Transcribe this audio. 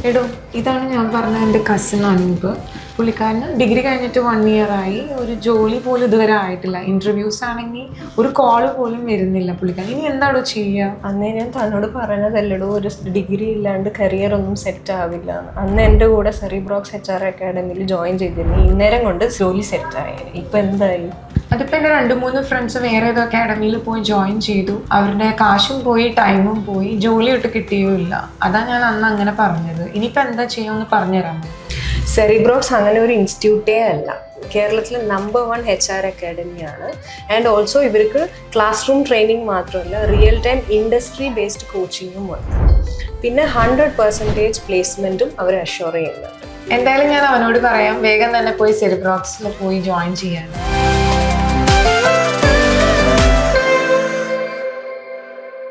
എടോ, ഇതാണ് ഞാൻ പറഞ്ഞ എൻ്റെ കസിൻ അനൂപ്. പുള്ളിക്കാരന് ഡിഗ്രി കഴിഞ്ഞിട്ട് 1 year ആയി. ഒരു ജോലി പോലും ഇതുവരെ ആയിട്ടില്ല. ഇൻ്റർവ്യൂസ് ആണെങ്കിൽ ഒരു കോള് പോലും വരുന്നില്ല പുള്ളിക്കാരൻ. ഇനി എന്താണോ ചെയ്യുക? അന്നേ ഞാൻ തന്നോട് പറഞ്ഞതല്ലടോ, ഒരു ഡിഗ്രി ഇല്ലാണ്ട് കരിയർ ഒന്നും സെറ്റ് ആവില്ല. അന്ന് എൻ്റെ കൂടെ സെറിബ്രോക്സ് HR അക്കാഡമിയിൽ ജോയിൻ ചെയ്തിരുന്നു. ഇന്നേരം കൊണ്ട് ജോലി സെറ്റായി. ഇപ്പം എന്തായി? അതിപ്പോൾ എൻ്റെ 2-3 ഫ്രണ്ട്സ് വേറെ ഏതോ അക്കാഡമിയിൽ പോയി ജോയിൻ ചെയ്തു. അവരുടെ കാശും പോയി, ടൈമും പോയി, ജോലി ഇട്ട് കിട്ടിയുമില്ല. അതാണ് ഞാൻ അന്ന് അങ്ങനെ പറഞ്ഞത്. ഇനിയിപ്പോൾ എന്താ ചെയ്യുമെന്ന് പറഞ്ഞുതരാമോ? സെറിബ്രോക്സ് അങ്ങനെ ഒരു ഇൻസ്റ്റിറ്റ്യൂട്ടേ അല്ല. കേരളത്തിലെ നമ്പർ 1 HR അക്കാഡമിയാണ്. ആൻഡ് ഓൾസോ ഇവർക്ക് ക്ലാസ് റൂം ട്രെയിനിങ് മാത്രമല്ല, റിയൽ ടൈം ഇൻഡസ്ട്രി ബേസ്ഡ് കോച്ചിങ്ങും ഉണ്ട്. പിന്നെ 100% പ്ലേസ്മെൻറ്റും അവർ അഷ്യൂർ ചെയ്യുന്നുണ്ട്. എന്തായാലും ഞാൻ അവനോട് പറയാം വേഗം തന്നെ പോയി സെറിബ്രോക്സിൽ പോയി ജോയിൻ ചെയ്യാൻ.